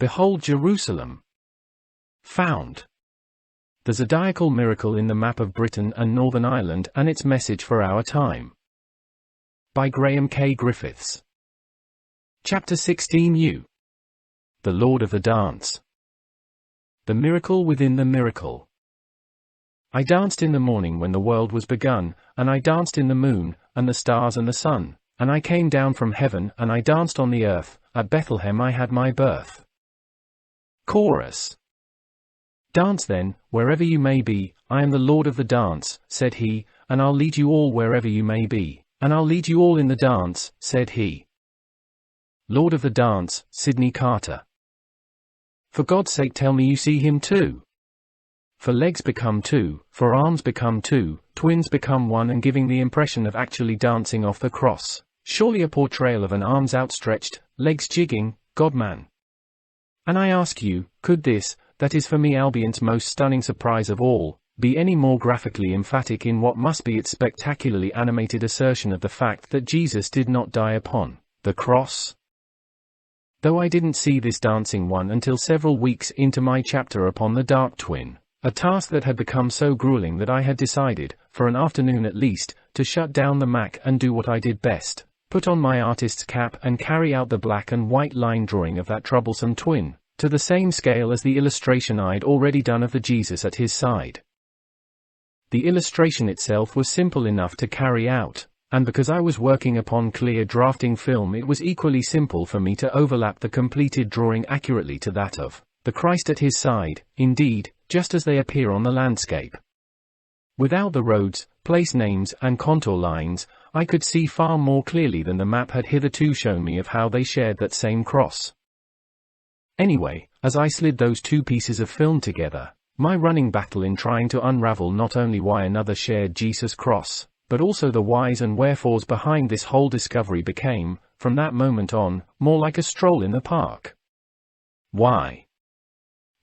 Behold Jerusalem. Found. The Zodiacal Miracle in the Map of Britain and Northern Ireland and its Message for Our Time. By Graham K. Griffiths. Chapter 16 The Lord of the Dance. The Miracle within the Miracle. I danced in the morning when the world was begun, and I danced in the moon, and the stars and the sun, and I came down from heaven, and I danced on the earth, at Bethlehem I had my birth. Chorus. Dance then, wherever you may be, I am the Lord of the dance, said he, and I'll lead you all wherever you may be, and I'll lead you all in the dance, said he. Lord of the Dance, Sydney Carter. For God's sake tell me you see him too. For legs become two, for arms become two, twins become one, and giving the impression of actually dancing off the cross. Surely a portrayal of an arms outstretched, legs jigging, God-man. And I ask you, could this, that is for me Albion's most stunning surprise of all, be any more graphically emphatic in what must be its spectacularly animated assertion of the fact that Jesus did not die upon the cross? Though I didn't see this dancing one until several weeks into my chapter upon the Dark Twin, a task that had become so grueling that I had decided, for an afternoon at least, to shut down the Mac and do what I did best, put on my artist's cap and carry out the black and white line drawing of that troublesome twin, to the same scale as the illustration I'd already done of the Jesus at his side. The illustration itself was simple enough to carry out, and because I was working upon clear drafting film, it was equally simple for me to overlap the completed drawing accurately to that of the Christ at his side, indeed, just as they appear on the landscape. Without the roads, place names, and contour lines, I could see far more clearly than the map had hitherto shown me of how they shared that same cross. Anyway, as I slid those two pieces of film together, my running battle in trying to unravel not only why another shared Jesus' cross, but also the whys and wherefores behind this whole discovery became, from that moment on, more like a stroll in the park. Why?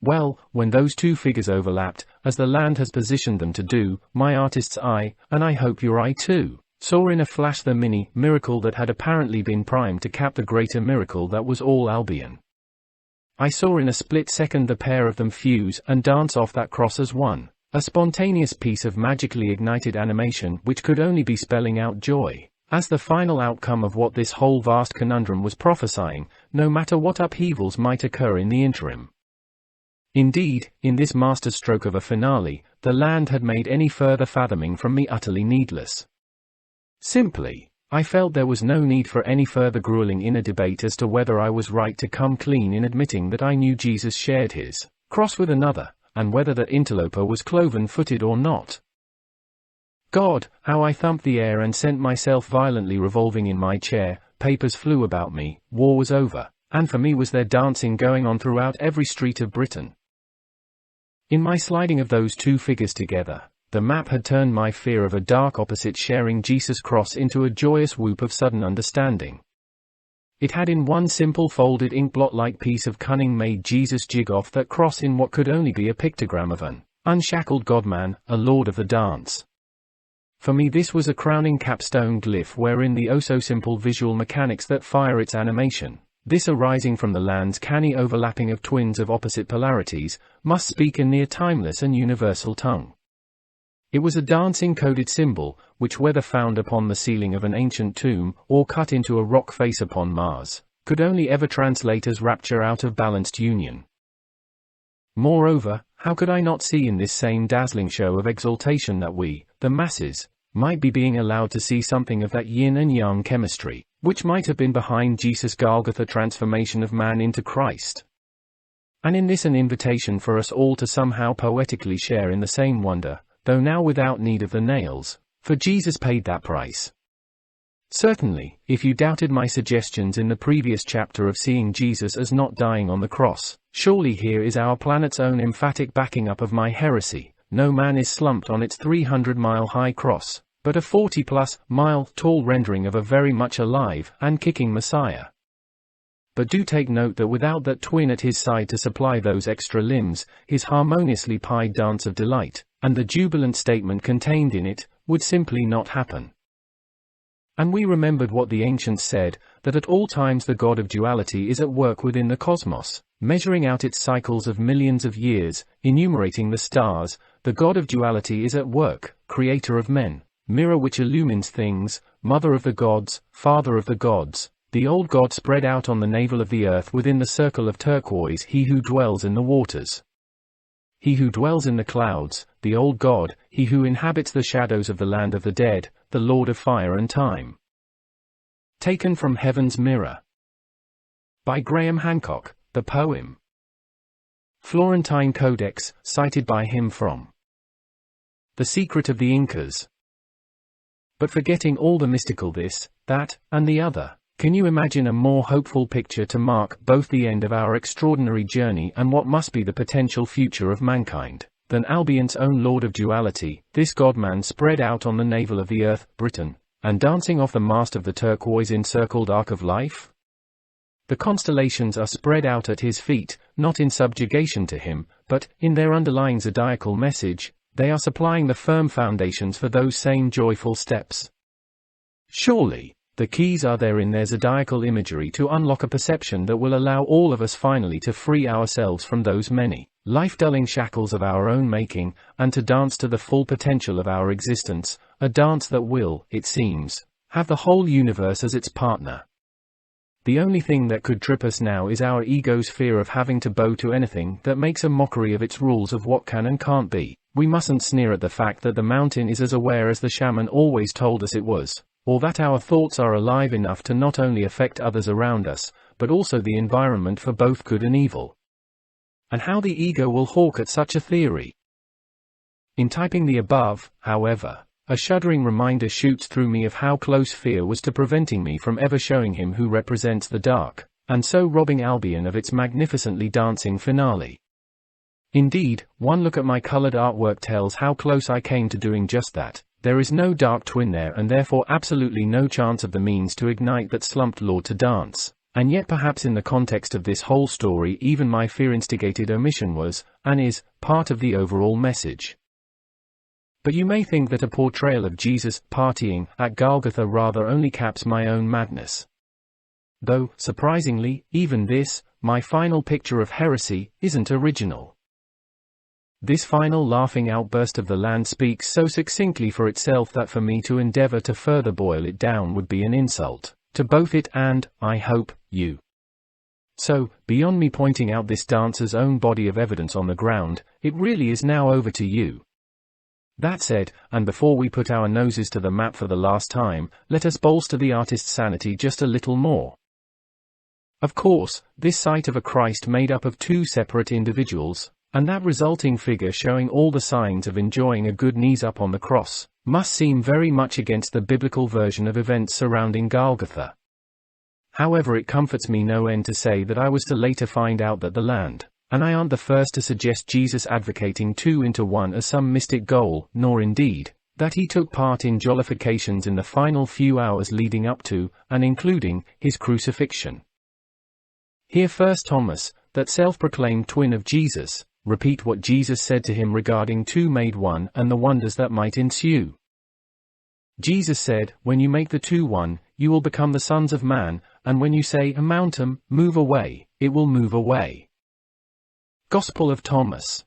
Well, when those two figures overlapped, as the land has positioned them to do, my artist's eye, and I hope your eye too, saw in a flash the miracle that had apparently been primed to cap the greater miracle that was all Albion. I saw in a split second the pair of them fuse and dance off that cross as one, a spontaneous piece of magically ignited animation which could only be spelling out joy, as the final outcome of what this whole vast conundrum was prophesying, no matter what upheavals might occur in the interim. Indeed, in this masterstroke of a finale, the land had made any further fathoming from me utterly needless. Simply, I felt there was no need for any further grueling inner debate as to whether I was right to come clean in admitting that I knew Jesus shared his cross with another, and whether that interloper was cloven-footed or not. God, how I thumped the air and sent myself violently revolving in my chair, papers flew about me, war was over, and for me was there dancing going on throughout every street of Britain. In my sliding of those two figures together, the map had turned my fear of a dark opposite sharing Jesus' cross into a joyous whoop of sudden understanding. It had in one simple folded inkblot-like piece of cunning made Jesus jig off that cross in what could only be a pictogram of an unshackled God-man, a Lord of the Dance. For me this was a crowning capstone glyph wherein the oh-so-simple visual mechanics that fire its animation, this arising from the land's canny overlapping of twins of opposite polarities, must speak a near timeless and universal tongue. It was a dancing-coded symbol, which whether found upon the ceiling of an ancient tomb, or cut into a rock face upon Mars, could only ever translate as rapture out of balanced union. Moreover, how could I not see in this same dazzling show of exaltation that we, the masses, might be being allowed to see something of that yin and yang chemistry, which might have been behind Jesus' Golgotha transformation of man into Christ? And in this an invitation for us all to somehow poetically share in the same wonder, though now without need of the nails, for Jesus paid that price. Certainly, if you doubted my suggestions in the previous chapter of seeing Jesus as not dying on the cross, surely here is our planet's own emphatic backing up of my heresy. No man is slumped on its 300-mile-high cross, but a 40-plus-mile-tall rendering of a very much alive and kicking Messiah. But do take note that without that twin at his side to supply those extra limbs, his harmoniously pied dance of delight, and the jubilant statement contained in it, would simply not happen. And we remembered what the ancients said, that at all times the God of duality is at work within the cosmos, measuring out its cycles of millions of years, enumerating the stars. The God of duality is at work, creator of men, mirror which illumines things, mother of the gods, father of the gods, the old God spread out on the navel of the earth within the circle of turquoise, he who dwells in the waters. He who dwells in the clouds, the old God, he who inhabits the shadows of the land of the dead, the Lord of fire and time. Taken from Heaven's Mirror. By Graham Hancock, the poem. Florentine Codex, cited by him from The Secret of the Incas. But forgetting all the mystical this, that, and the other, can you imagine a more hopeful picture to mark both the end of our extraordinary journey and what must be the potential future of mankind, than Albion's own Lord of Duality, this God-man spread out on the navel of the earth, Britain, and dancing off the mast of the turquoise-encircled Ark of Life? The constellations are spread out at his feet, not in subjugation to him, but, in their underlying zodiacal message, they are supplying the firm foundations for those same joyful steps. Surely, the keys are there in their zodiacal imagery to unlock a perception that will allow all of us finally to free ourselves from those many, life-dulling shackles of our own making, and to dance to the full potential of our existence, a dance that will, it seems, have the whole universe as its partner. The only thing that could trip us now is our ego's fear of having to bow to anything that makes a mockery of its rules of what can and can't be. We mustn't sneer at the fact that the mountain is as aware as the shaman always told us it was, or that our thoughts are alive enough to not only affect others around us, but also the environment for both good and evil. And how the ego will hawk at such a theory. In typing the above, however, a shuddering reminder shoots through me of how close fear was to preventing me from ever showing him who represents the dark, and so robbing Albion of its magnificently dancing finale. Indeed, one look at my colored artwork tells how close I came to doing just that. There is no dark twin there and therefore absolutely no chance of the means to ignite that slumped Lord to dance, and yet perhaps in the context of this whole story even my fear-instigated omission was, and is, part of the overall message. But you may think that a portrayal of Jesus partying at Golgotha rather only caps my own madness. Though, surprisingly, even this, my final picture of heresy, isn't original. This final laughing outburst of the land speaks so succinctly for itself that for me to endeavor to further boil it down would be an insult to both it and, I hope, you. So, beyond me pointing out this dancer's own body of evidence on the ground, it really is now over to you. That said, and before we put our noses to the map for the last time, let us bolster the artist's sanity just a little more. Of course, this sight of a Christ made up of two separate individuals, and that resulting figure showing all the signs of enjoying a good knees up on the cross, must seem very much against the biblical version of events surrounding Golgotha. However, it comforts me no end to say that I was to later find out that the land, and I aren't the first to suggest Jesus advocating 2 into 1 as some mystic goal, nor indeed, that he took part in jollifications in the final few hours leading up to, and including, his crucifixion. Hear first Thomas, that self-proclaimed twin of Jesus, repeat what Jesus said to him regarding 2 made 1 and the wonders that might ensue. Jesus said, when you make the 2 one, you will become the sons of man, and when you say a mountain, move away, it will move away. Gospel of Thomas.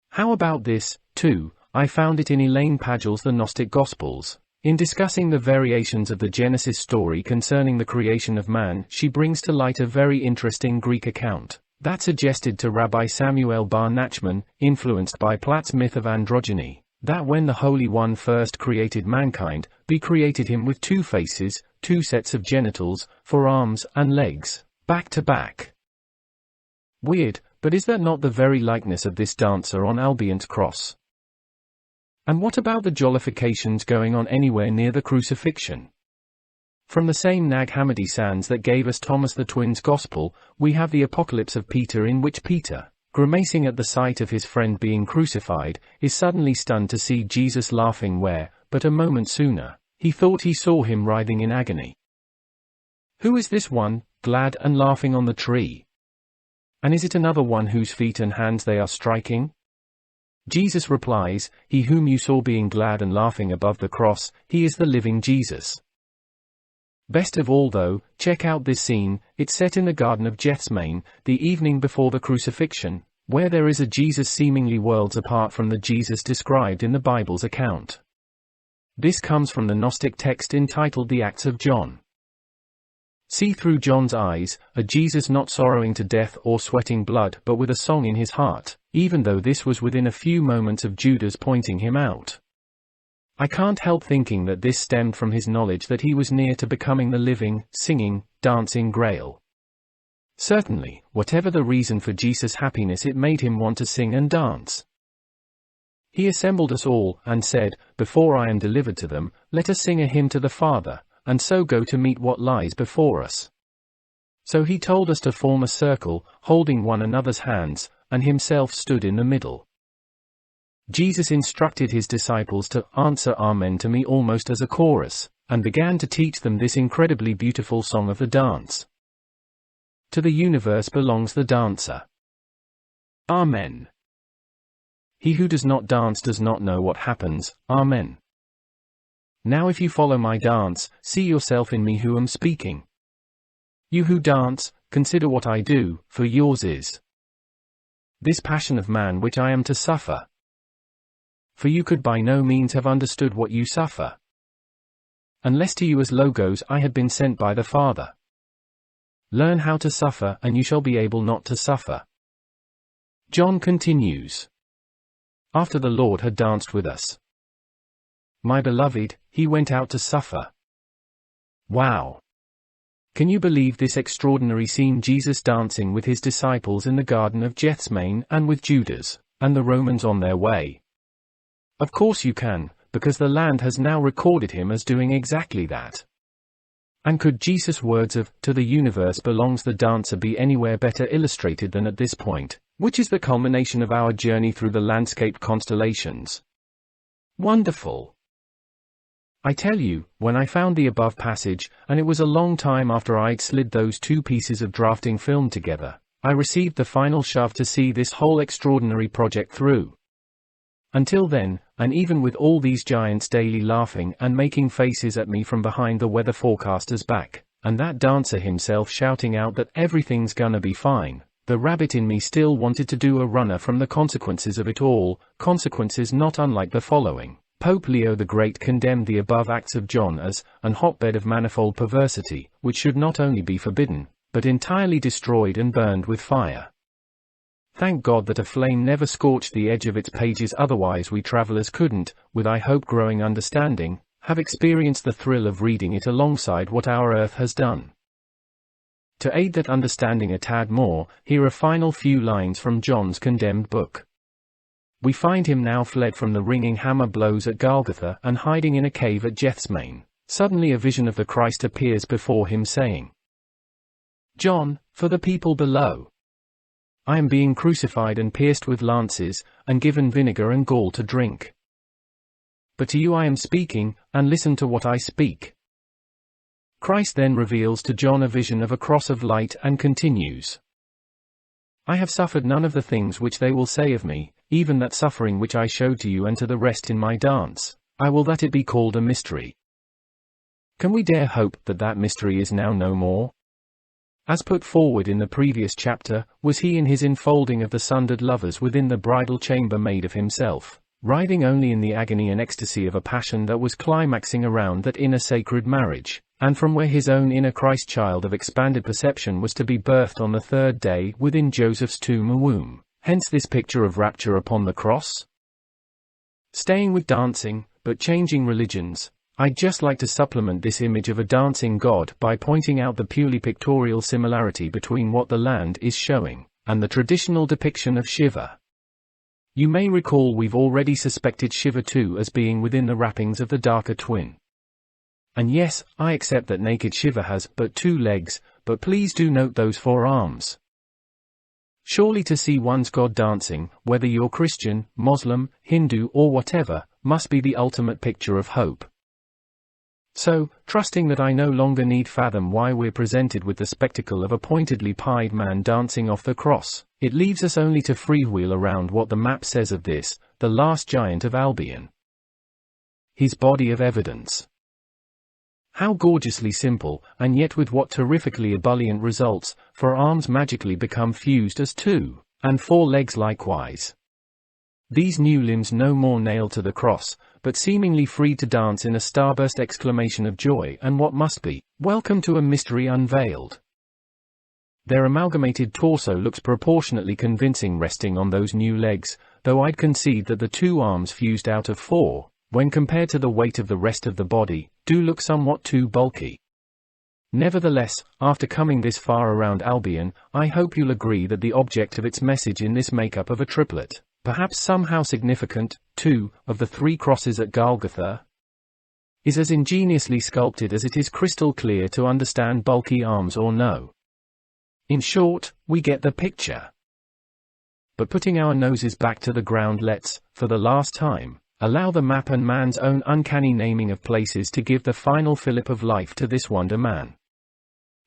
How about this, too? I found it in Elaine Pagel's The Gnostic Gospels. In discussing the variations of the Genesis story concerning the creation of man, she brings to light a very interesting Greek account that suggested to Rabbi Samuel bar Nachman, influenced by Platt's myth of androgyny, that when the Holy One first created mankind, he created him with 2 faces, 2 sets of genitals, for arms and legs, back to back. Weird, but is that not the very likeness of this dancer on Albion's cross? And what about the jollifications going on anywhere near the crucifixion? From the same Nag Hammadi sands that gave us Thomas the Twin's Gospel, we have the Apocalypse of Peter, in which Peter, grimacing at the sight of his friend being crucified, is suddenly stunned to see Jesus laughing where, but a moment sooner, he thought he saw him writhing in agony. Who is this one, glad and laughing on the tree? And is it another one whose feet and hands they are striking? Jesus replies, he whom you saw being glad and laughing above the cross, he is the living Jesus. Best of all though, check out this scene. It's set in the Garden of Gethsemane, the evening before the crucifixion, where there is a Jesus seemingly worlds apart from the Jesus described in the Bible's account. This comes from the Gnostic text entitled The Acts of John. See through John's eyes, a Jesus not sorrowing to death or sweating blood but with a song in his heart, even though this was within a few moments of Judas pointing him out. I can't help thinking that this stemmed from his knowledge that he was near to becoming the living, singing, dancing Grail. Certainly, whatever the reason for Jesus' happiness, it made him want to sing and dance. He assembled us all, and said, "Before I am delivered to them, let us sing a hymn to the Father, and so go to meet what lies before us." So he told us to form a circle, holding one another's hands, and himself stood in the middle. Jesus instructed his disciples to answer Amen to me almost as a chorus, and began to teach them this incredibly beautiful song of the dance. To the universe belongs the dancer. Amen. He who does not dance does not know what happens. Amen. Now if you follow my dance, see yourself in me who am speaking. You who dance, consider what I do, for yours is this passion of man which I am to suffer. For you could by no means have understood what you suffer, unless to you as Logos I had been sent by the Father. Learn how to suffer, and you shall be able not to suffer. John continues. After the Lord had danced with us, my beloved, he went out to suffer. Wow! Can you believe this extraordinary scene? Jesus dancing with his disciples in the Garden of Gethsemane and with Judas, and the Romans on their way. Of course you can, because the land has now recorded him as doing exactly that. And could Jesus' words of, "To the universe belongs the dancer," be anywhere better illustrated than at this point, which is the culmination of our journey through the landscaped constellations? Wonderful! I tell you, when I found the above passage, and it was a long time after I'd slid those two pieces of drafting film together, I received the final shove to see this whole extraordinary project through. Until then, and even with all these giants daily laughing and making faces at me from behind the weather forecaster's back, and that dancer himself shouting out that everything's gonna be fine, the rabbit in me still wanted to do a runner from the consequences of it all, consequences not unlike the following. Pope Leo the Great condemned the above acts of John as an hotbed of manifold perversity, which should not only be forbidden, but entirely destroyed and burned with fire. Thank God that a flame never scorched the edge of its pages, otherwise we travelers couldn't, with I hope growing understanding, have experienced the thrill of reading it alongside what our earth has done. To aid that understanding a tad more, here are final few lines from John's condemned book. We find him now fled from the ringing hammer blows at Golgotha and hiding in a cave at Gethsemane. Suddenly a vision of the Christ appears before him saying, "John, for the people below, I am being crucified and pierced with lances, and given vinegar and gall to drink. But to you I am speaking, and listen to what I speak." Christ then reveals to John a vision of a cross of light and continues, "I have suffered none of the things which they will say of me, even that suffering which I showed to you and to the rest in my dance, I will that it be called a mystery." Can we dare hope that that mystery is now no more? As put forward in the previous chapter, was he in his enfolding of the sundered lovers within the bridal chamber made of himself, writhing only in the agony and ecstasy of a passion that was climaxing around that inner sacred marriage, and from where his own inner Christ child of expanded perception was to be birthed on the third day within Joseph's tomb womb, hence this picture of rapture upon the cross? Staying with dancing, but changing religions, I'd just like to supplement this image of a dancing God by pointing out the purely pictorial similarity between what the land is showing, and the traditional depiction of Shiva. You may recall we've already suspected Shiva too as being within the wrappings of the darker twin. And yes, I accept that naked Shiva has but 2 legs, but please do note those 4 arms. Surely to see one's God dancing, whether you're Christian, Muslim, Hindu or whatever, must be the ultimate picture of hope. So, trusting that I no longer need fathom why we're presented with the spectacle of a pointedly pied man dancing off the cross, it leaves us only to freewheel around what the map says of this, the last giant of Albion. His body of evidence. How gorgeously simple, and yet with what terrifically ebullient results, for arms magically become fused as 2, and 4 legs likewise. These new limbs no more nailed to the cross, but seemingly free to dance in a starburst exclamation of joy and what must be, welcome to a mystery unveiled. Their amalgamated torso looks proportionately convincing resting on those new legs, though I'd concede that the 2 arms fused out of 4, when compared to the weight of the rest of the body, do look somewhat too bulky. Nevertheless, after coming this far around Albion, I hope you'll agree that the object of its message in this makeup of a triplet, perhaps somehow significant, too, of the 3 crosses at Golgotha, is as ingeniously sculpted as it is crystal clear to understand bulky arms or no. In short, we get the picture. But putting our noses back to the ground, let's, for the last time, allow the map and man's own uncanny naming of places to give the final fillip of life to this wonder man.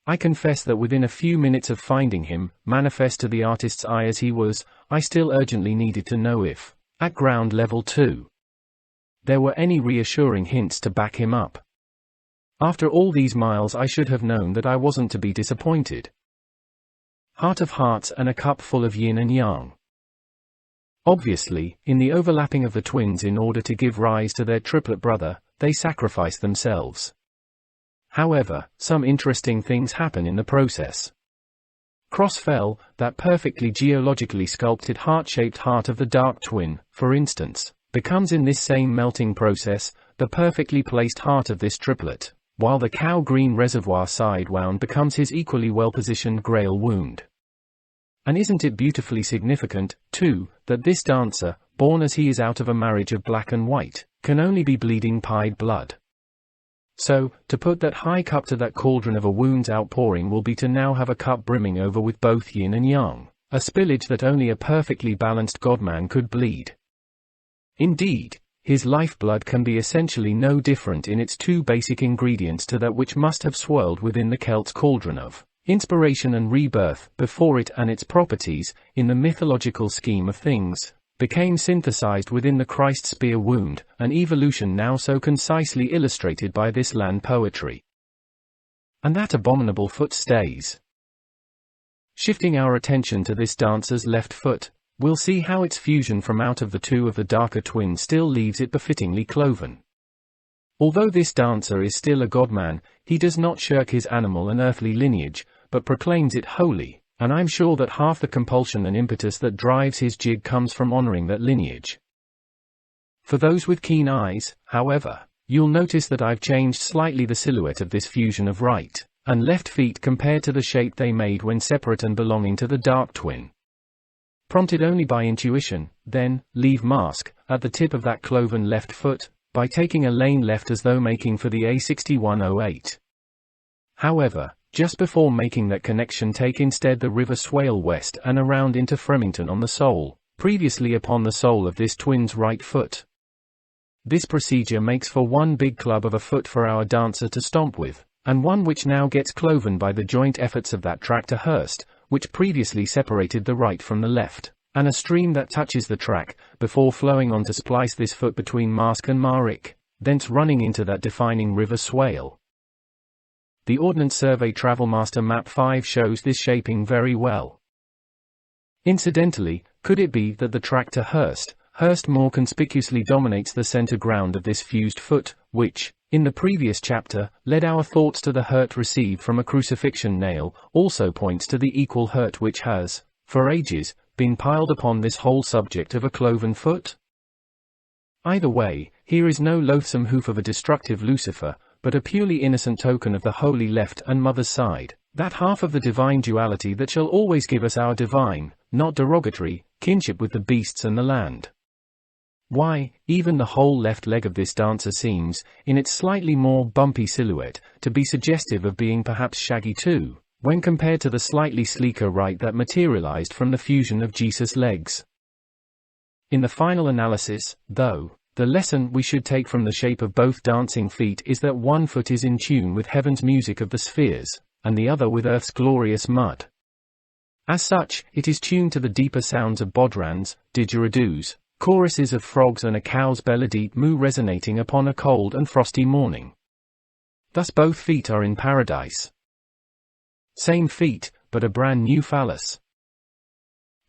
I confess that within a few minutes of finding him, manifest to the artist's eye as he was, I still urgently needed to know if, at ground level too, there were any reassuring hints to back him up. After all these miles I should have known that I wasn't to be disappointed. Heart of hearts and a cup full of yin and yang. Obviously, in the overlapping of the twins in order to give rise to their triplet brother, they sacrifice themselves. However, some interesting things happen in the process. Crossfell, that perfectly geologically sculpted heart-shaped heart of the dark twin, for instance, becomes in this same melting process, the perfectly placed heart of this triplet, while the cow-green reservoir sidewound becomes his equally well-positioned grail wound. And isn't it beautifully significant, too, that this dancer, born as he is out of a marriage of black and white, can only be bleeding pied blood? So, to put that high cup to that cauldron of a wound's outpouring will be to now have a cup brimming over with both yin and yang, a spillage that only a perfectly balanced godman could bleed. Indeed, his lifeblood can be essentially no different in its 2 basic ingredients to that which must have swirled within the Celt's cauldron of inspiration and rebirth before it and its properties, in the mythological scheme of things, became synthesized within the Christ spear wound, an evolution now so concisely illustrated by this land poetry. And that abominable foot stays. Shifting our attention to this dancer's left foot, we'll see how its fusion from out of the 2 of the darker twins still leaves it befittingly cloven. Although this dancer is still a godman, he does not shirk his animal and earthly lineage, but proclaims it holy, and I'm sure that half the compulsion and impetus that drives his jig comes from honoring that lineage. For those with keen eyes, however, you'll notice that I've changed slightly the silhouette of this fusion of right and left feet compared to the shape they made when separate and belonging to the dark twin. Prompted only by intuition, then, leave mask, at the tip of that cloven left foot, by taking a lane left as though making for the A6108. However, just before making that connection take instead the River Swale west and around into Fremington on the sole, previously upon the sole of this twin's right foot. This procedure makes for one big club of a foot for our dancer to stomp with, and one which now gets cloven by the joint efforts of that track to Hurst, which previously separated the right from the left, and a stream that touches the track, before flowing on to splice this foot between Mask and Marick, thence running into that defining River Swale. The Ordnance Survey Travelmaster Map 5 shows this shaping very well. Incidentally, could it be that the track to Hurst more conspicuously dominates the center ground of this fused foot, which, in the previous chapter, led our thoughts to the hurt received from a crucifixion nail, also points to the equal hurt which has, for ages, been piled upon this whole subject of a cloven foot? Either way, here is no loathsome hoof of a destructive Lucifer, but a purely innocent token of the holy left and mother's side, that half of the divine duality that shall always give us our divine, not derogatory, kinship with the beasts and the land. Why, even the whole left leg of this dancer seems, in its slightly more bumpy silhouette, to be suggestive of being perhaps shaggy too, when compared to the slightly sleeker right that materialized from the fusion of Jesus' legs. In the final analysis, though, the lesson we should take from the shape of both dancing feet is that one foot is in tune with heaven's music of the spheres, and the other with earth's glorious mud. As such, it is tuned to the deeper sounds of bodrans, didgeridoos, choruses of frogs and a cow's belladiet moo resonating upon a cold and frosty morning. Thus both feet are in paradise. Same feet, but a brand new phallus.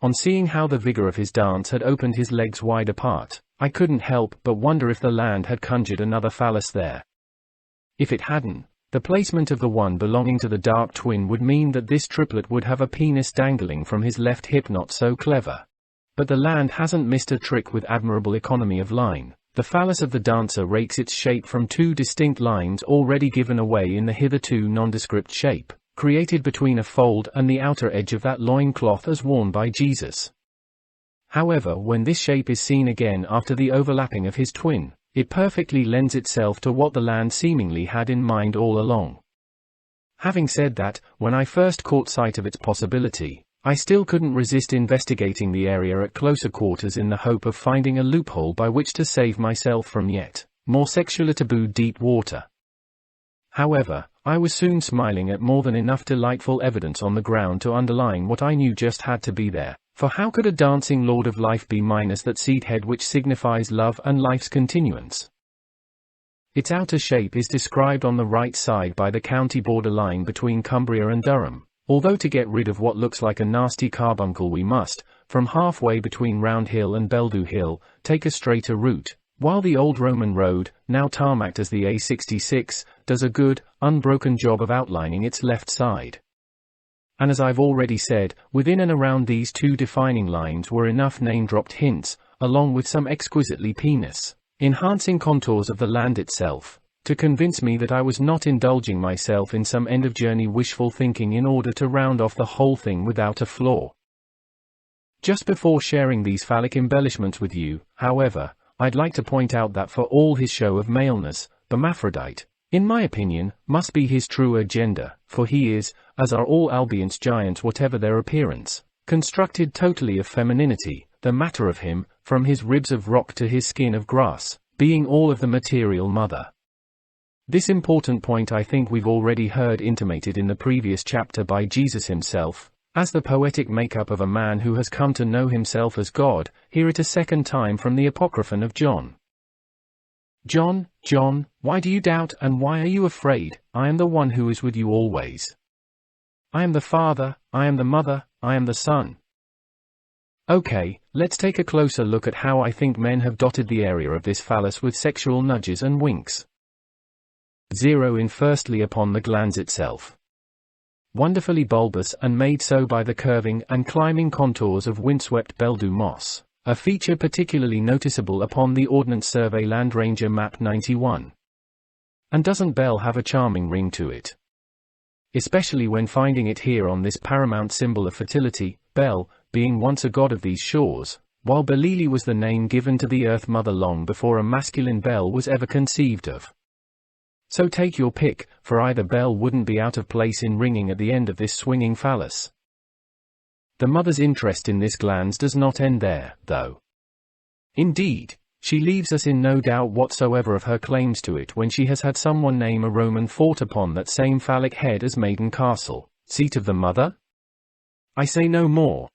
On seeing how the vigor of his dance had opened his legs wide apart, I couldn't help but wonder if the land had conjured another phallus there. If it hadn't, the placement of the one belonging to the dark twin would mean that this triplet would have a penis dangling from his left hip. Not so clever. But the land hasn't missed a trick with admirable economy of line. The phallus of the dancer rakes its shape from two distinct lines already given away in the hitherto nondescript shape created between a fold and the outer edge of that loincloth as worn by Jesus. However, when this shape is seen again after the overlapping of his twin, it perfectly lends itself to what the land seemingly had in mind all along. Having said that, when I first caught sight of its possibility, I still couldn't resist investigating the area at closer quarters in the hope of finding a loophole by which to save myself from yet more sexually tabooed deep water. However, I was soon smiling at more than enough delightful evidence on the ground to underline what I knew just had to be there, for how could a dancing lord of life be minus that seed head which signifies love and life's continuance? Its outer shape is described on the right side by the county borderline between Cumbria and Durham, although to get rid of what looks like a nasty carbuncle we must, from halfway between Round Hill and Beldew Hill, take a straighter route, while the old Roman road, now tarmacked as the A66, does a good, unbroken job of outlining its left side. And as I've already said, within and around these two defining lines were enough name-dropped hints, along with some exquisitely penis-enhancing contours of the land itself, to convince me that I was not indulging myself in some end-of-journey wishful thinking in order to round off the whole thing without a flaw. Just before sharing these phallic embellishments with you, however, I'd like to point out that for all his show of maleness, hermaphrodite, in my opinion, must be his truer gender, for he is, as are all Albion's giants whatever their appearance, constructed totally of femininity, the matter of him, from his ribs of rock to his skin of grass, being all of the material mother. This important point I think we've already heard intimated in the previous chapter by Jesus himself, as the poetic makeup of a man who has come to know himself as God. Hear it a second time from the Apocryphon of John. John, John, why do you doubt and why are you afraid? I am the one who is with you always. I am the Father, I am the Mother, I am the Son. Okay, let's take a closer look at how I think men have dotted the area of this phallus with sexual nudges and winks. Zero in firstly upon the glans itself. Wonderfully bulbous and made so by the curving and climbing contours of windswept Beldew moss, a feature particularly noticeable upon the Ordnance Survey Land Ranger Map 91. And doesn't Bel have a charming ring to it? Especially when finding it here on this paramount symbol of fertility, Bel, being once a god of these shores, while Belili was the name given to the Earth Mother long before a masculine Bel was ever conceived of. So take your pick, for either Bel wouldn't be out of place in ringing at the end of this swinging phallus. The mother's interest in this glans does not end there, though. Indeed, she leaves us in no doubt whatsoever of her claims to it when she has had someone name a Roman fort upon that same phallic head as Maiden Castle, seat of the mother? I say no more.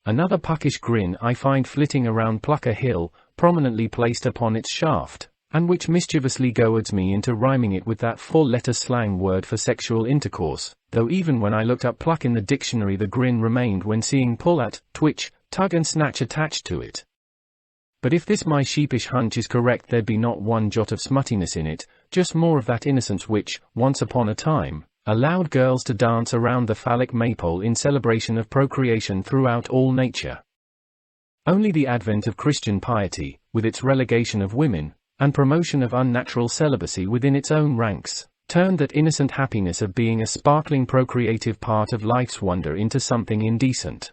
Another puckish grin I find flitting around Plucker Hill, prominently placed upon its shaft, and which mischievously goads me into rhyming it with that four-letter slang word for sexual intercourse, though even when I looked up pluck in the dictionary the grin remained when seeing pull at, twitch, tug and snatch attached to it. But if this my sheepish hunch is correct, there'd be not one jot of smuttiness in it, just more of that innocence which, once upon a time, allowed girls to dance around the phallic maypole in celebration of procreation throughout all nature. Only the advent of Christian piety, with its relegation of women, and promotion of unnatural celibacy within its own ranks, turned that innocent happiness of being a sparkling procreative part of life's wonder into something indecent.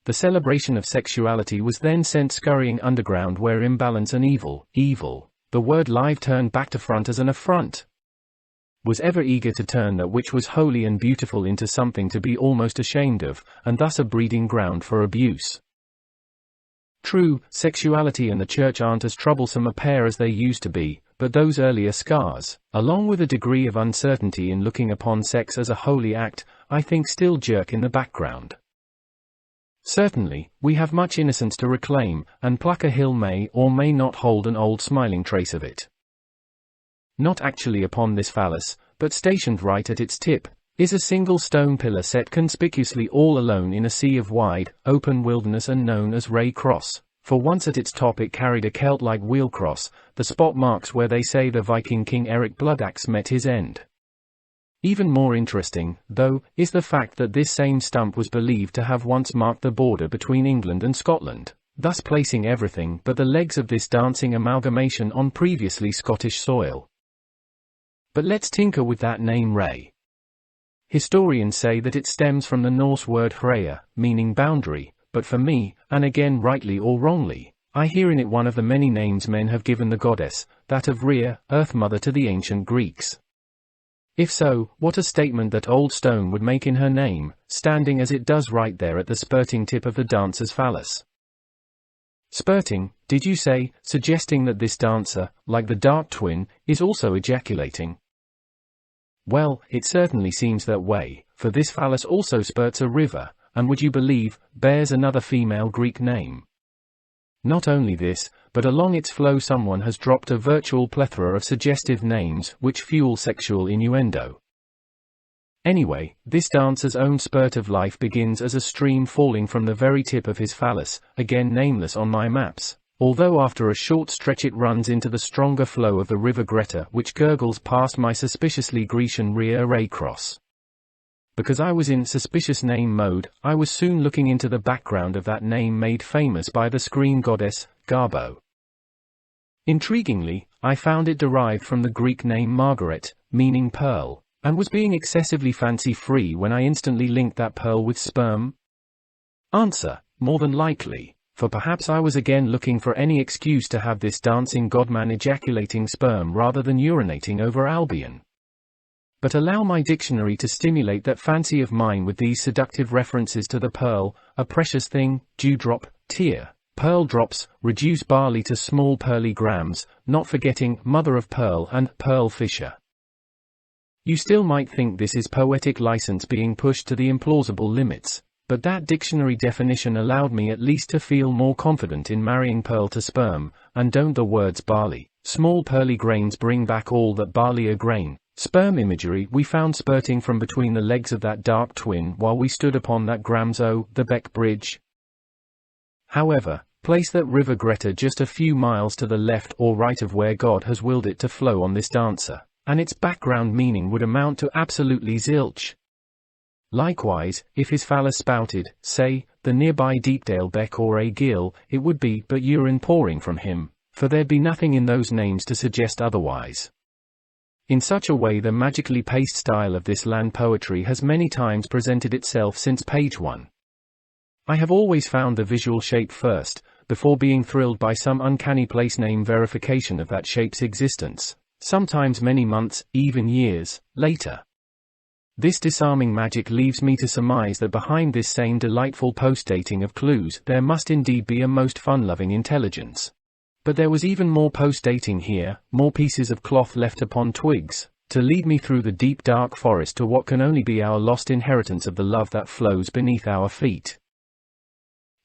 The celebration of sexuality was then sent scurrying underground where imbalance and evil, the word live turned back to front as an affront, was ever eager to turn that which was holy and beautiful into something to be almost ashamed of, and thus a breeding ground for abuse. True, sexuality and the church aren't as troublesome a pair as they used to be, but those earlier scars, along with a degree of uncertainty in looking upon sex as a holy act, I think still jerk in the background. Certainly, we have much innocence to reclaim, and Plucker Hill may or may not hold an old smiling trace of it. Not actually upon this phallus, but stationed right at its tip, is a single stone pillar set conspicuously all alone in a sea of wide, open wilderness and known as Ray Cross. For once at its top it carried a Celt-like wheel cross, the spot marks where they say the Viking king Eric Bloodaxe met his end. Even more interesting, though, is the fact that this same stump was believed to have once marked the border between England and Scotland, thus placing everything but the legs of this dancing amalgamation on previously Scottish soil. But let's tinker with that name Ray. Historians say that it stems from the Norse word Freyja, meaning boundary, but for me, and again rightly or wrongly, I hear in it one of the many names men have given the goddess, that of Rhea, Earth Mother to the ancient Greeks. If so, what a statement that old stone would make in her name, standing as it does right there at the spurting tip of the dancer's phallus. Spurting, did you say, suggesting that this dancer, like the dark twin, is also ejaculating? Well, it certainly seems that way, for this phallus also spurts a river, and would you believe, bears another female Greek name. Not only this, but along its flow someone has dropped a virtual plethora of suggestive names which fuel sexual innuendo. Anyway, this dancer's own spurt of life begins as a stream falling from the very tip of his phallus, again nameless on my maps, although after a short stretch it runs into the stronger flow of the river Greta which gurgles past my suspiciously Grecian Rhea Ray Cross. Because I was in suspicious name mode, I was soon looking into the background of that name made famous by the screen goddess, Garbo. Intriguingly, I found it derived from the Greek name Margaret, meaning pearl, and was being excessively fancy-free when I instantly linked that pearl with sperm? Answer, more than likely, for perhaps I was again looking for any excuse to have this dancing godman ejaculating sperm rather than urinating over Albion. But allow my dictionary to stimulate that fancy of mine with these seductive references to the pearl, a precious thing, dewdrop, tear, pearl drops, reduce barley to small pearly grams, not forgetting mother of pearl and pearl fisher. You still might think this is poetic license being pushed to the implausible limits, but that dictionary definition allowed me at least to feel more confident in marrying pearl to sperm, and don't the words barley, small pearly grains bring back all that barley a grain, sperm imagery we found spurting from between the legs of that dark twin while we stood upon that Gramso, the Beck Bridge? However, place that river Greta just a few miles to the left or right of where God has willed it to flow on this dancer, and its background meaning would amount to absolutely zilch. Likewise, if his phallus spouted, say, the nearby Deepdale Beck or a gill, it would be but urine pouring from him, for there'd be nothing in those names to suggest otherwise. In such a way the magically paced style of this land poetry has many times presented itself since page 1. I have always found the visual shape first, before being thrilled by some uncanny place name verification of that shape's existence, sometimes many months, even years, later. This disarming magic leaves me to surmise that behind this same delightful post-dating of clues there must indeed be a most fun-loving intelligence. But there was even more post-dating here, more pieces of cloth left upon twigs, to lead me through the deep dark forest to what can only be our lost inheritance of the love that flows beneath our feet.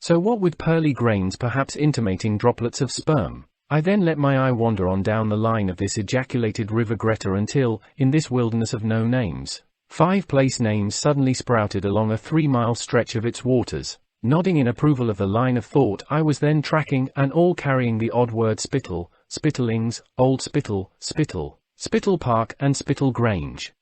So what with pearly grains perhaps intimating droplets of sperm, I then let my eye wander on down the line of this ejaculated river Greta until, in this wilderness of no names, 5 place names suddenly sprouted along a 3-mile stretch of its waters. Nodding in approval of the line of thought I was then tracking, and all carrying the odd word Spittal, Spittlings, Old Spittal, Spittal, Spittal Park and Spittal Grange.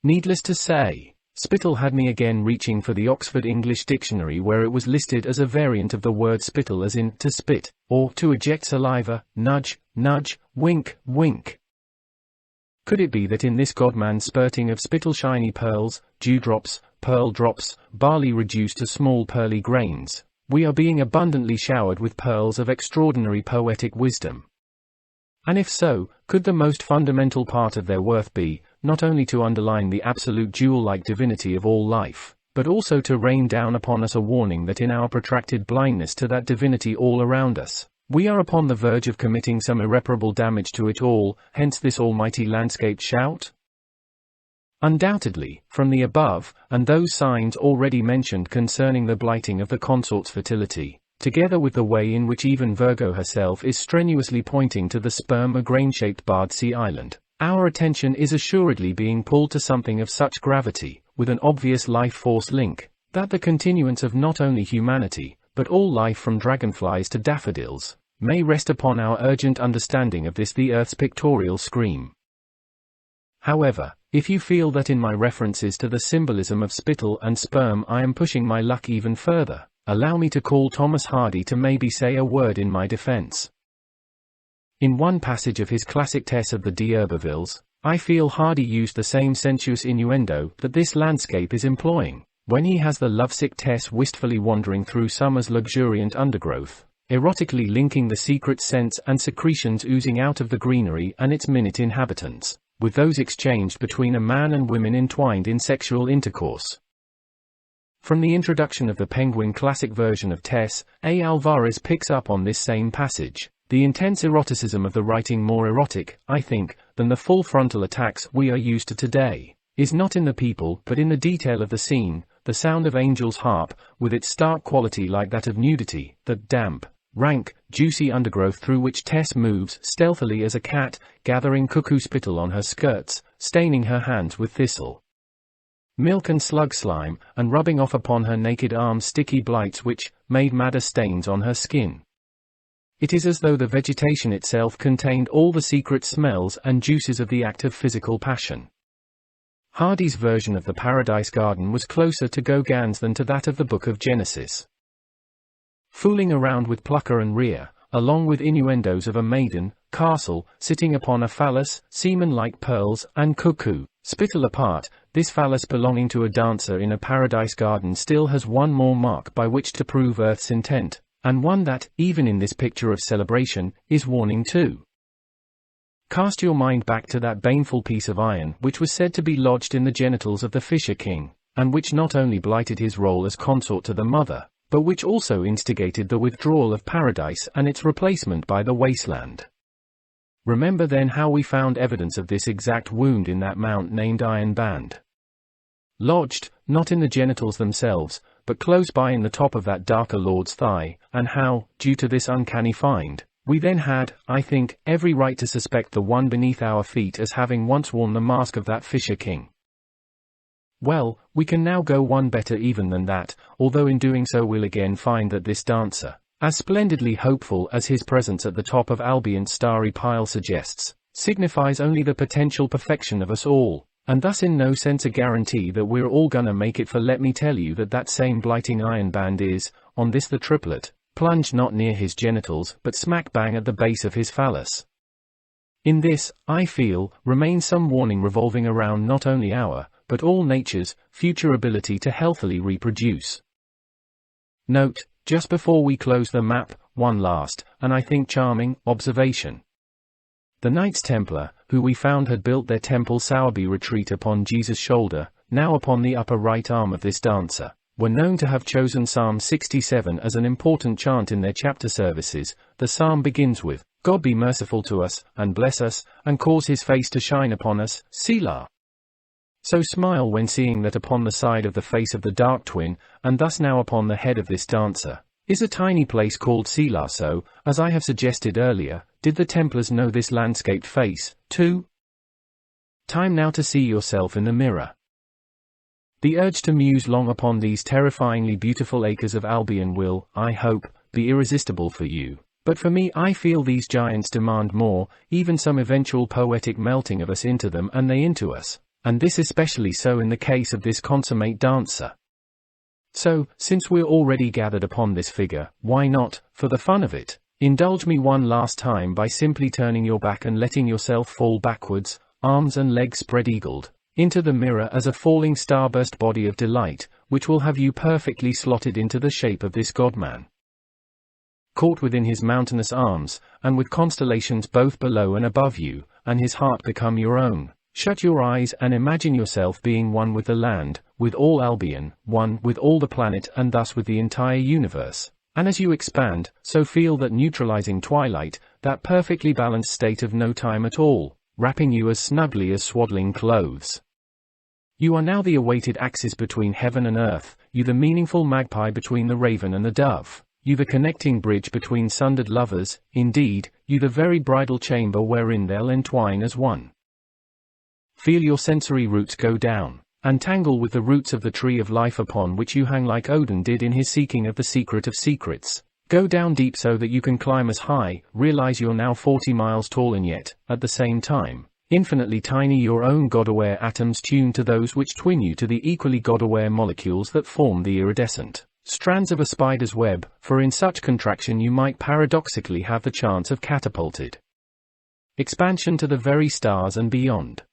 Needless to say, Spittal had me again reaching for the Oxford English Dictionary where it was listed as a variant of the word spittle as in to spit, or to eject saliva, nudge, nudge, wink, wink. Could it be that in this godman spurting of spittle shiny pearls, dewdrops, pearl drops, barley reduced to small pearly grains, we are being abundantly showered with pearls of extraordinary poetic wisdom? And if so, could the most fundamental part of their worth be, not only to underline the absolute jewel-like divinity of all life, but also to rain down upon us a warning that in our protracted blindness to that divinity all around us, we are upon the verge of committing some irreparable damage to it all, hence this almighty landscape shout? Undoubtedly, from the above, and those signs already mentioned concerning the blighting of the consort's fertility, together with the way in which even Virgo herself is strenuously pointing to the sperm a grain-shaped barred sea island, our attention is assuredly being pulled to something of such gravity, with an obvious life force link, that the continuance of not only humanity, but all life from dragonflies to daffodils, may rest upon our urgent understanding of this the Earth's pictorial scream. However, if you feel that in my references to the symbolism of spittle and sperm I am pushing my luck even further, allow me to call Thomas Hardy to maybe say a word in my defense. In one passage of his classic Tess of the D'Urbervilles, I feel Hardy used the same sensuous innuendo that this landscape is employing, when he has the lovesick Tess wistfully wandering through summer's luxuriant undergrowth, erotically linking the secret scents and secretions oozing out of the greenery and its minute inhabitants, with those exchanged between a man and women entwined in sexual intercourse. From the introduction of the Penguin classic version of Tess, A. Alvarez picks up on this same passage, the intense eroticism of the writing more erotic, I think, than the full frontal attacks we are used to today, is not in the people but in the detail of the scene, the sound of Angel's harp, with its stark quality like that of nudity, that damp, rank, juicy undergrowth through which Tess moves stealthily as a cat, gathering cuckoo spittle on her skirts, staining her hands with thistle, milk and slug slime, and rubbing off upon her naked arms sticky blights which made madder stains on her skin. It is as though the vegetation itself contained all the secret smells and juices of the active physical passion. Hardy's version of the Paradise Garden was closer to Gauguin's than to that of the Book of Genesis. Fooling around with plucker and rear, along with innuendos of a maiden, castle, sitting upon a phallus, semen-like pearls, and cuckoo, spittle apart, this phallus belonging to a dancer in a paradise garden still has one more mark by which to prove Earth's intent, and one that, even in this picture of celebration, is warning too. Cast your mind back to that baneful piece of iron which was said to be lodged in the genitals of the Fisher King, and which not only blighted his role as consort to the mother, but which also instigated the withdrawal of paradise and its replacement by the wasteland. Remember then how we found evidence of this exact wound in that mount named Iron Band. Lodged, not in the genitals themselves, but close by in the top of that darker lord's thigh, and how, due to this uncanny find, we then had, I think, every right to suspect the one beneath our feet as having once worn the mask of that Fisher King. Well, we can now go one better even than that, although in doing so we'll again find that this dancer, as splendidly hopeful as his presence at the top of Albion's starry pile suggests, signifies only the potential perfection of us all, and thus in no sense a guarantee that we're all gonna make it, for let me tell you that same blighting iron band is, on this the triplet, plunged not near his genitals but smack bang at the base of his phallus. In this, I feel, remains some warning revolving around not only our, but all nature's, future ability to healthily reproduce. Note, just before we close the map, one last, and I think charming, observation. The Knights Templar, who we found had built their temple Sowerby retreat upon Jesus' shoulder, now upon the upper right arm of this dancer, were known to have chosen Psalm 67 as an important chant in their chapter services. The psalm begins with, God be merciful to us, and bless us, and cause his face to shine upon us, Selah. So smile when seeing that upon the side of the face of the dark twin, and thus now upon the head of this dancer, is a tiny place called Selah. So, as I have suggested earlier, did the Templars know this landscaped face, too? Time now to see yourself in the mirror. The urge to muse long upon these terrifyingly beautiful acres of Albion will, I hope, be irresistible for you, but for me I feel these giants demand more, even some eventual poetic melting of us into them and they into us, and this especially so in the case of this consummate dancer. So, since we're already gathered upon this figure, why not, for the fun of it, indulge me one last time by simply turning your back and letting yourself fall backwards, arms and legs spread-eagled, into the mirror as a falling starburst body of delight, which will have you perfectly slotted into the shape of this godman. Caught within his mountainous arms, and with constellations both below and above you, and his heart become your own, shut your eyes and imagine yourself being one with the land, with all Albion, one with all the planet and thus with the entire universe, and as you expand, so feel that neutralizing twilight, that perfectly balanced state of no time at all, wrapping you as snugly as swaddling clothes. You are now the awaited axis between heaven and earth, you the meaningful magpie between the raven and the dove, you the connecting bridge between sundered lovers, indeed, you the very bridal chamber wherein they'll entwine as one. Feel your sensory roots go down, and tangle with the roots of the tree of life upon which you hang like Odin did in his seeking of the secret of secrets. Go down deep so that you can climb as high, realize you're now 40 miles tall and yet, at the same time, infinitely tiny, your own God-aware atoms tuned to those which twin you to the equally God-aware molecules that form the iridescent strands of a spider's web, for in such contraction you might paradoxically have the chance of catapulted expansion to the very stars and beyond.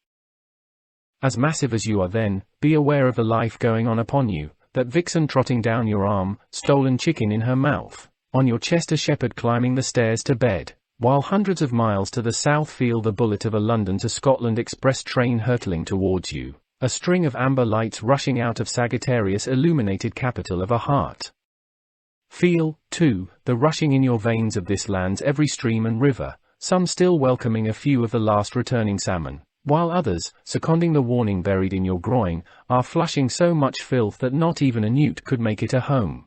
As massive as you are then, be aware of the life going on upon you, that vixen trotting down your arm, stolen chicken in her mouth, on your chest a shepherd climbing the stairs to bed, while hundreds of miles to the south feel the bullet of a London to Scotland express train hurtling towards you, a string of amber lights rushing out of Sagittarius illuminated capital of a heart. Feel, too, the rushing in your veins of this land's every stream and river, some still welcoming a few of the last returning salmon, while others, seconding the warning buried in your groin, are flushing so much filth that not even a newt could make it a home.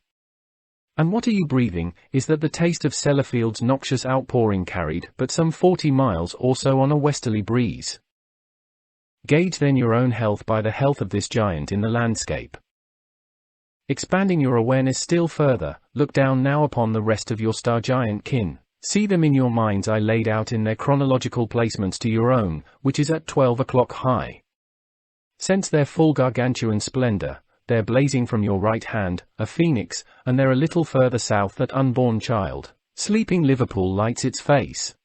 And what are you breathing, is that the taste of Sellafield's noxious outpouring carried but some 40 miles or so on a westerly breeze. Gauge then your own health by the health of this giant in the landscape. Expanding your awareness still further, look down now upon the rest of your star giant kin. See them in your mind's eye laid out in their chronological placements to your own, which is at 12 o'clock high. Sense their full gargantuan splendor. They're blazing from your right hand, a phoenix, and they're a little further south that unborn child, sleeping Liverpool lights its face.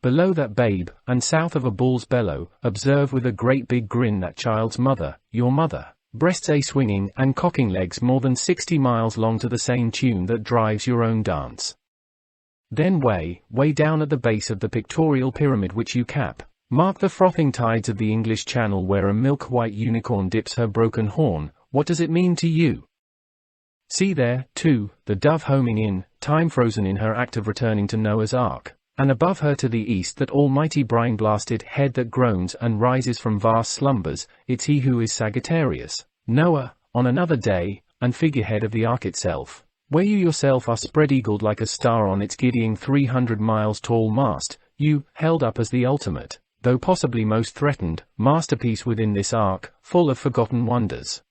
Below that babe, and south of a bull's bellow, observe with a great big grin that child's mother, your mother, breasts a-swinging and cocking legs more than 60 miles long to the same tune that drives your own dance. Then way down at the base of the pictorial pyramid which you cap, mark the frothing tides of the English Channel where a milk-white unicorn dips her broken horn. What does it mean to you? See there, too, the dove homing in, time frozen in her act of returning to Noah's Ark, and above her to the east that almighty brine-blasted head that groans and rises from vast slumbers, it's he who is Sagittarius, Noah, on another day, and figurehead of the Ark itself, where you yourself are spread-eagled like a star on its giddying 300 miles tall mast, you, held up as the ultimate, though possibly most threatened, masterpiece within this Ark, full of forgotten wonders.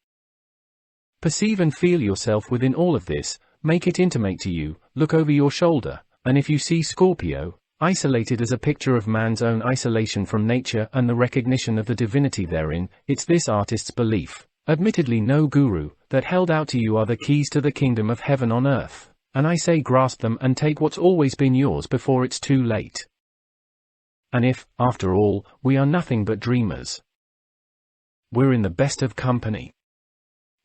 Perceive and feel yourself within all of this, make it intimate to you, look over your shoulder, and if you see Scorpio, isolated as a picture of man's own isolation from nature and the recognition of the divinity therein, it's this artist's belief, admittedly no guru, that held out to you are the keys to the kingdom of heaven on earth, and I say grasp them and take what's always been yours before it's too late. And if, after all, we are nothing but dreamers, we're in the best of company.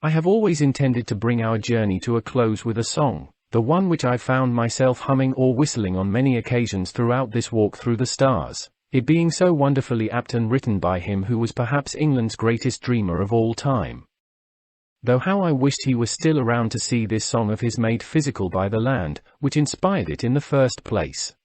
I have always intended to bring our journey to a close with a song, the one which I found myself humming or whistling on many occasions throughout this walk through the stars, it being so wonderfully apt and written by him who was perhaps England's greatest dreamer of all time. Though how I wished he was still around to see this song of his made physical by the land, which inspired it in the first place.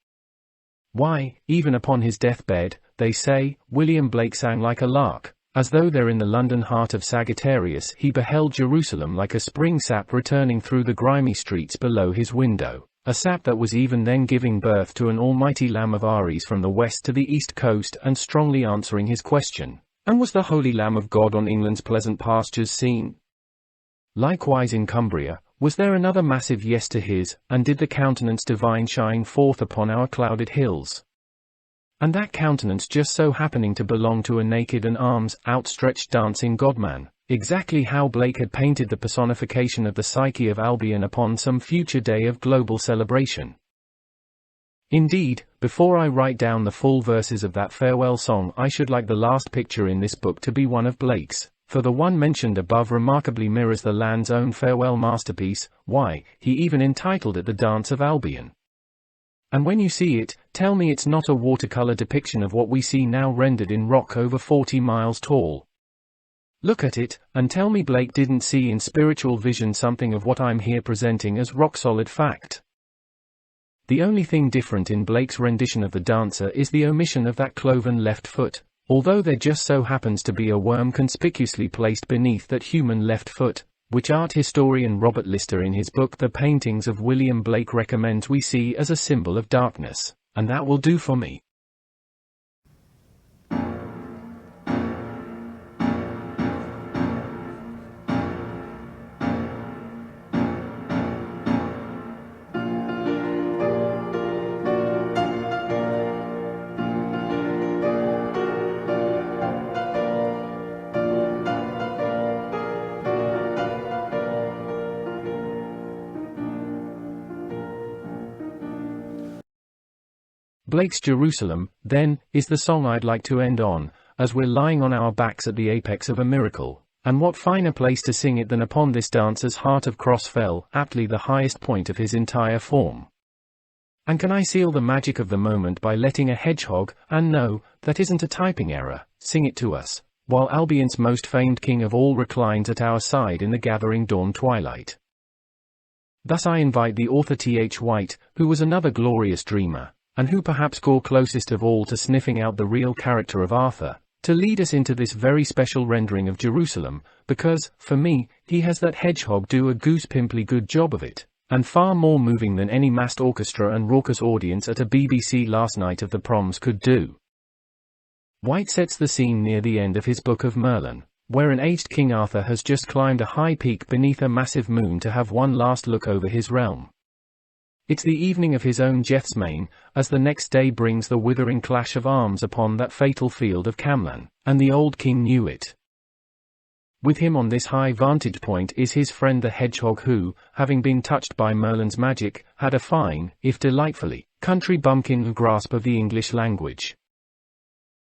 Why, even upon his deathbed, they say, William Blake sang like a lark. As though there in the London heart of Sagittarius he beheld Jerusalem like a spring sap returning through the grimy streets below his window, a sap that was even then giving birth to an almighty Lamb of Aries from the west to the east coast and strongly answering his question, and was the holy Lamb of God on England's pleasant pastures seen? Likewise in Cumbria, was there another massive yes to his, and did the countenance divine shine forth upon our clouded hills? And that countenance just so happening to belong to a naked and arms outstretched dancing godman, exactly how Blake had painted the personification of the psyche of Albion upon some future day of global celebration. Indeed, before I write down the full verses of that farewell song, I should like the last picture in this book to be one of Blake's, for the one mentioned above remarkably mirrors the land's own farewell masterpiece. Why, he even entitled it The Dance of Albion. And when you see it, tell me it's not a watercolor depiction of what we see now rendered in rock over 40 miles tall. Look at it, and tell me Blake didn't see in spiritual vision something of what I'm here presenting as rock-solid fact. The only thing different in Blake's rendition of the dancer is the omission of that cloven left foot, although there just so happens to be a worm conspicuously placed beneath that human left foot, which art historian Robert Lister in his book The Paintings of William Blake recommends we see as a symbol of darkness, and that will do for me. Blake's Jerusalem, then, is the song I'd like to end on, as we're lying on our backs at the apex of a miracle, and what finer place to sing it than upon this dancer's heart of cross fell, aptly the highest point of his entire form. And can I seal the magic of the moment by letting a hedgehog, and no, that isn't a typing error, sing it to us, while Albion's most famed king of all reclines at our side in the gathering dawn twilight. Thus I invite the author T.H. White, who was another glorious dreamer, and who perhaps got closest of all to sniffing out the real character of Arthur, to lead us into this very special rendering of Jerusalem, because, for me, he has that hedgehog do a goose-pimply good job of it, and far more moving than any massed orchestra and raucous audience at a BBC last night of the proms could do. White sets the scene near the end of his Book of Merlin, where an aged King Arthur has just climbed a high peak beneath a massive moon to have one last look over his realm. It's the evening of his own Gethsemane, as the next day brings the withering clash of arms upon that fatal field of Camlan, and the old king knew it. With him on this high vantage point is his friend the hedgehog who, having been touched by Merlin's magic, had a fine, if delightfully, country bumpkin grasp of the English language.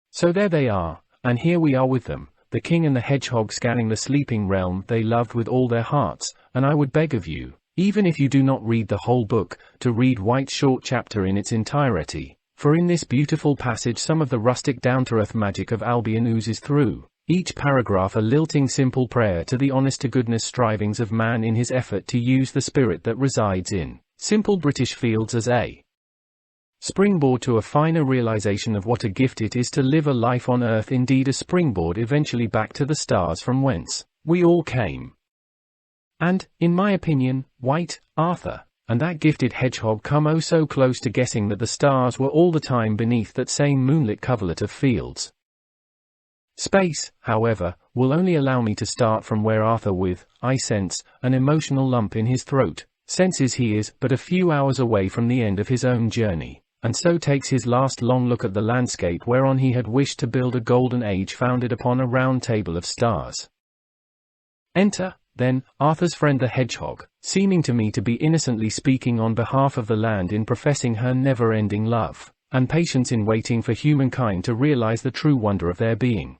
So there they are, and here we are with them, the king and the hedgehog scanning the sleeping realm they loved with all their hearts, and I would beg of you, even if you do not read the whole book, to read White's short chapter in its entirety, for in this beautiful passage some of the rustic down-to-earth magic of Albion oozes through, each paragraph a lilting simple prayer to the honest-to-goodness strivings of man in his effort to use the spirit that resides in simple British fields as a springboard to a finer realization of what a gift it is to live a life on earth, indeed a springboard eventually back to the stars from whence we all came. And, in my opinion, White, Arthur, and that gifted hedgehog come oh so close to guessing that the stars were all the time beneath that same moonlit coverlet of fields. Space, however, will only allow me to start from where Arthur with, I sense, an emotional lump in his throat, senses he is but a few hours away from the end of his own journey, and so takes his last long look at the landscape whereon he had wished to build a golden age founded upon a round table of stars. Enter, then, Arthur's friend the hedgehog, seeming to me to be innocently speaking on behalf of the land in professing her never-ending love, and patience in waiting for humankind to realize the true wonder of their being.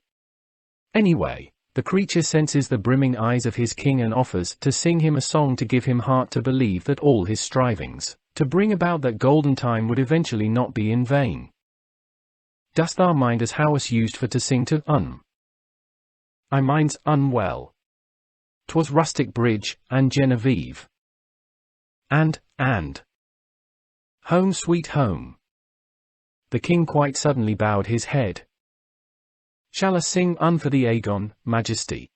Anyway, the creature senses the brimming eyes of his king and offers to sing him a song to give him heart to believe that all his strivings, to bring about that golden time would eventually not be in vain. Dost thou mind as how us used for to sing to I minds well. 'Twas rustic bridge, and Genevieve. And, home sweet home. The king quite suddenly bowed his head. Shall us sing for the Aegon, Majesty?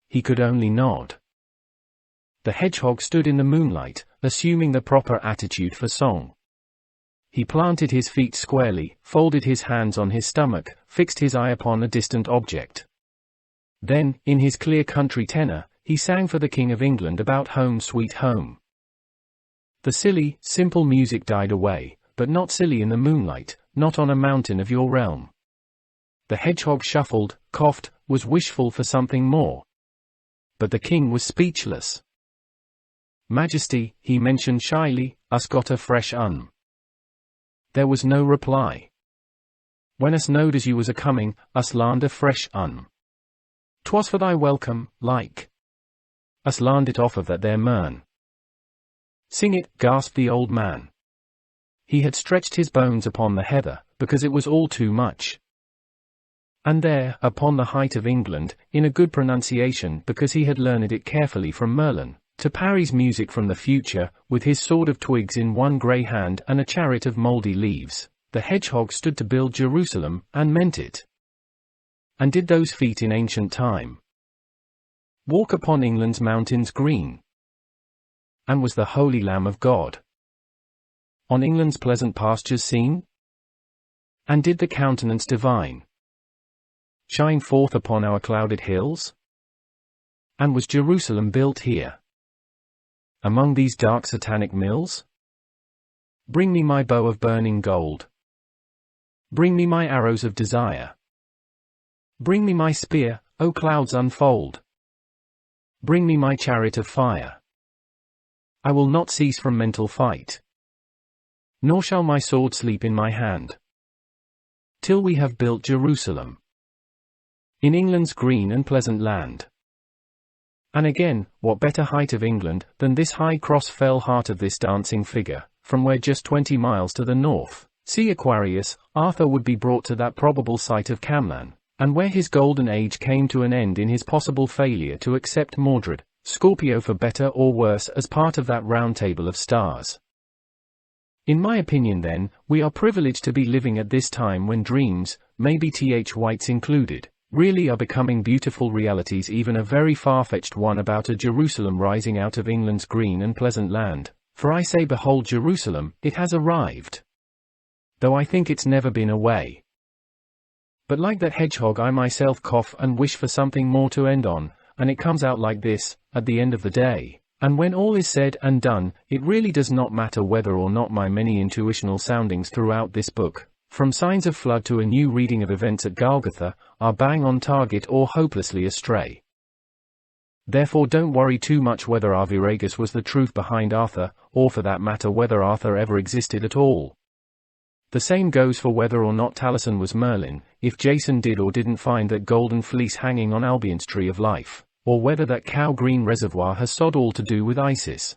He could only nod. The hedgehog stood in the moonlight, assuming the proper attitude for song. He planted his feet squarely, folded his hands on his stomach, fixed his eye upon a distant object. Then, in his clear country tenor, he sang for the King of England about home sweet home. The silly, simple music died away, but not silly in the moonlight, not on a mountain of your realm. The hedgehog shuffled, coughed, was wishful for something more. But the king was speechless. Majesty, he mentioned shyly, us got a fresh There was no reply. When us knowed as you was a-coming, us larned a fresh 'Twas for thy welcome, like. Us larned it off of that there Mern. Sing it, gasped the old man. He had stretched his bones upon the heather, because it was all too much. And there, upon the height of England, in a good pronunciation, because he had learned it carefully from Merlin, to Parry's music from the future, with his sword of twigs in one grey hand and a chariot of mouldy leaves, the hedgehog stood to build Jerusalem, and meant it. And did those feet in ancient time walk upon England's mountains green? And was the Holy Lamb of God on England's pleasant pastures seen? And did the countenance divine shine forth upon our clouded hills? And was Jerusalem built here, among these dark satanic mills? Bring me my bow of burning gold. Bring me my arrows of desire. Bring me my spear, O clouds unfold. Bring me my chariot of fire. I will not cease from mental fight, nor shall my sword sleep in my hand, till we have built Jerusalem, in England's green and pleasant land. And again, what better height of England than this high cross-fell heart of this dancing figure, from where just 20 miles to the north, see Aquarius, Arthur would be brought to that probable site of Camlan, and where his golden age came to an end in his possible failure to accept Mordred, Scorpio for better or worse as part of that round table of stars. In my opinion then, we are privileged to be living at this time when dreams, maybe T.H. White's included, really are becoming beautiful realities, even a very far-fetched one about a Jerusalem rising out of England's green and pleasant land. For I say, behold Jerusalem, it has arrived. Though I think it's never been away. But like that hedgehog, I myself cough and wish for something more to end on, and it comes out like this, at the end of the day. And when all is said and done, it really does not matter whether or not my many intuitional soundings throughout this book, from signs of flood to a new reading of events at Golgotha, are bang on target or hopelessly astray. Therefore don't worry too much whether Arviragus was the truth behind Arthur, or for that matter whether Arthur ever existed at all. The same goes for whether or not Taliesin was Merlin, if Jason did or didn't find that golden fleece hanging on Albion's tree of life, or whether that cow-green reservoir has sod all to do with Isis.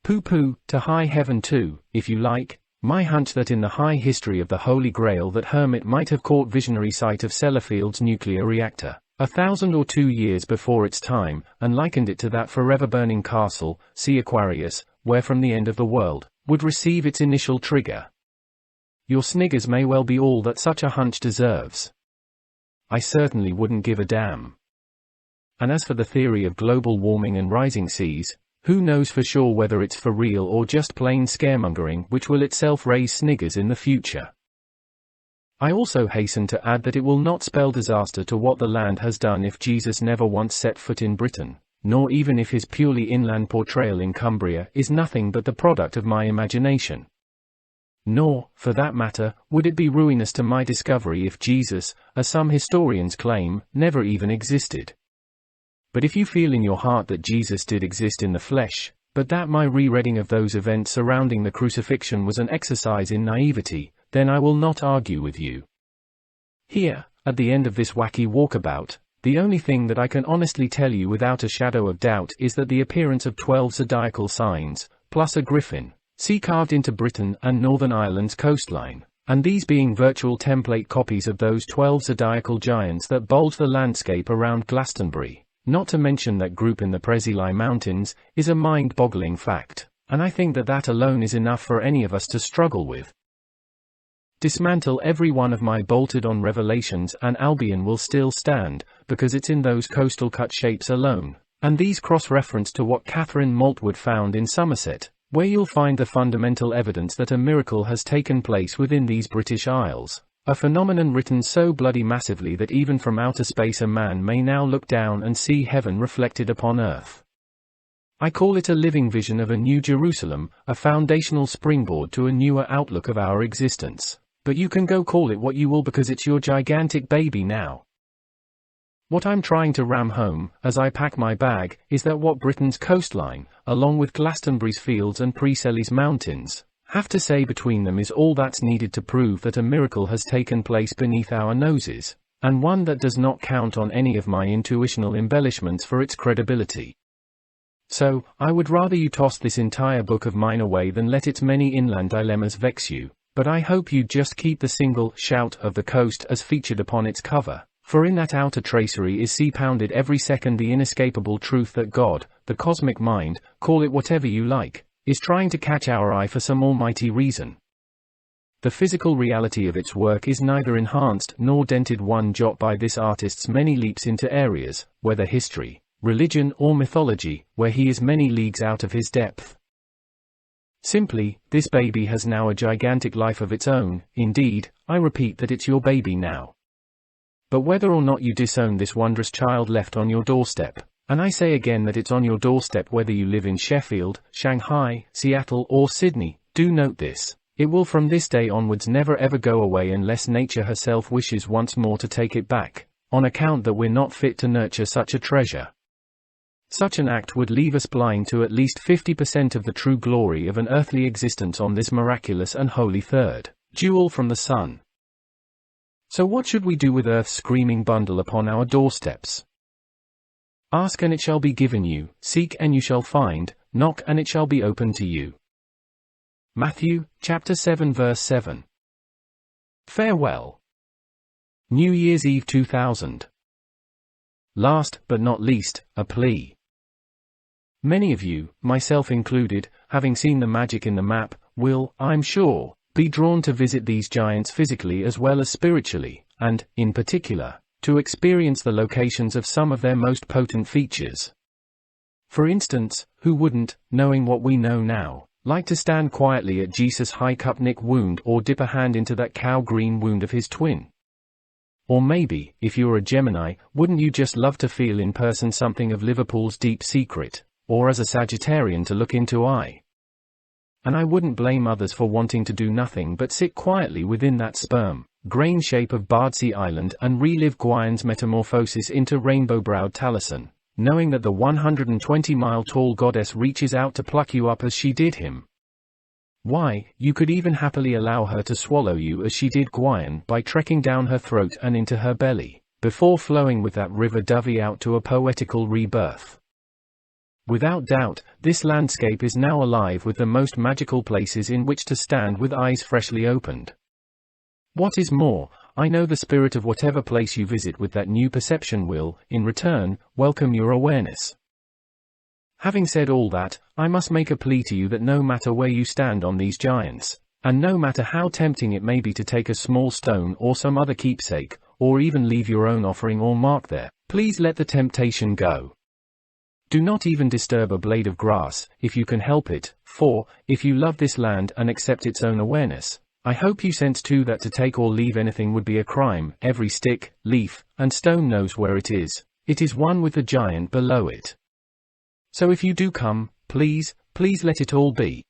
Pooh-pooh, to high heaven too, if you like. My hunch that in the high history of the Holy Grail that Hermit might have caught visionary sight of Sellafield's nuclear reactor, 1,000 or 2 years before its time, and likened it to that forever burning castle, see Aquarius, where from the end of the world, would receive its initial trigger. Your sniggers may well be all that such a hunch deserves. I certainly wouldn't give a damn. And as for the theory of global warming and rising seas, who knows for sure whether it's for real or just plain scaremongering, which will itself raise sniggers in the future. I also hasten to add that it will not spell disaster to what the land has done if Jesus never once set foot in Britain, nor even if his purely inland portrayal in Cumbria is nothing but the product of my imagination. Nor, for that matter, would it be ruinous to my discovery if Jesus, as some historians claim, never even existed. But if you feel in your heart that Jesus did exist in the flesh, but that my rereading of those events surrounding the crucifixion was an exercise in naivety, then I will not argue with you. Here, at the end of this wacky walkabout, the only thing that I can honestly tell you without a shadow of doubt is that the appearance of 12 zodiacal signs, plus a griffin, see carved into Britain and Northern Ireland's coastline, and these being virtual template copies of those 12 zodiacal giants that bulge the landscape around Glastonbury, not to mention that group in the Preseli Mountains, is a mind-boggling fact, and I think that that alone is enough for any of us to struggle with. Dismantle every one of my bolted-on revelations and Albion will still stand, because it's in those coastal cut shapes alone, and these cross-reference to what Catherine Maltwood found in Somerset, where you'll find the fundamental evidence that a miracle has taken place within these British Isles. A phenomenon written so bloody massively that even from outer space a man may now look down and see heaven reflected upon earth. I call it a living vision of a new Jerusalem, a foundational springboard to a newer outlook of our existence. But you can go call it what you will because it's your gigantic baby now. What I'm trying to ram home, as I pack my bag, is that what Britain's coastline, along with Glastonbury's fields and Preseli's mountains, have to say between them is all that's needed to prove that a miracle has taken place beneath our noses, and one that does not count on any of my intuitional embellishments for its credibility. So, I would rather you toss this entire book of mine away than let its many inland dilemmas vex you, but I hope you just keep the single shout of the coast as featured upon its cover, for in that outer tracery is sea-pounded every second the inescapable truth that God, the cosmic mind, call it whatever you like, is trying to catch our eye for some almighty reason. The physical reality of its work is neither enhanced nor dented one jot by this artist's many leaps into areas, whether history, religion or mythology, where he is many leagues out of his depth. Simply, this baby has now a gigantic life of its own. Indeed, I repeat that it's your baby now. But whether or not you disown this wondrous child left on your doorstep, and I say again that it's on your doorstep whether you live in Sheffield, Shanghai, Seattle or Sydney, do note this: it will from this day onwards never ever go away unless nature herself wishes once more to take it back, on account that we're not fit to nurture such a treasure. Such an act would leave us blind to at least 50% of the true glory of an earthly existence on this miraculous and holy third jewel from the sun. So what should we do with Earth's screaming bundle upon our doorsteps? Ask and it shall be given you, seek and you shall find, knock and it shall be opened to you. Matthew, chapter 7 verse 7. Farewell. New Year's Eve 2000. Last, but not least, a plea. Many of you, myself included, having seen the magic in the map, will, I'm sure, be drawn to visit these giants physically as well as spiritually, and, in particular, to experience the locations of some of their most potent features. For instance, who wouldn't, knowing what we know now, like to stand quietly at Jesus' high cup nick wound or dip a hand into that cow green wound of his twin? Or maybe, if you're a Gemini, wouldn't you just love to feel in person something of Liverpool's deep secret, or as a Sagittarian to look into eye? And I wouldn't blame others for wanting to do nothing but sit quietly within that sperm grain shape of Bardsey Island and relive Gwine's metamorphosis into rainbow-browed Taliesin, knowing that the 120-mile-tall goddess reaches out to pluck you up as she did him. Why, you could even happily allow her to swallow you as she did Gwion by trekking down her throat and into her belly, before flowing with that river Dovey out to a poetical rebirth. Without doubt, this landscape is now alive with the most magical places in which to stand with eyes freshly opened. What is more, I know the spirit of whatever place you visit with that new perception will, in return, welcome your awareness. Having said all that, I must make a plea to you that no matter where you stand on these giants, and no matter how tempting it may be to take a small stone or some other keepsake, or even leave your own offering or mark there, please let the temptation go. Do not even disturb a blade of grass, if you can help it, for, if you love this land and accept its own awareness, I hope you sense too that to take or leave anything would be a crime. Every stick, leaf, and stone knows where it is one with the giant below it. So if you do come, please let it all be.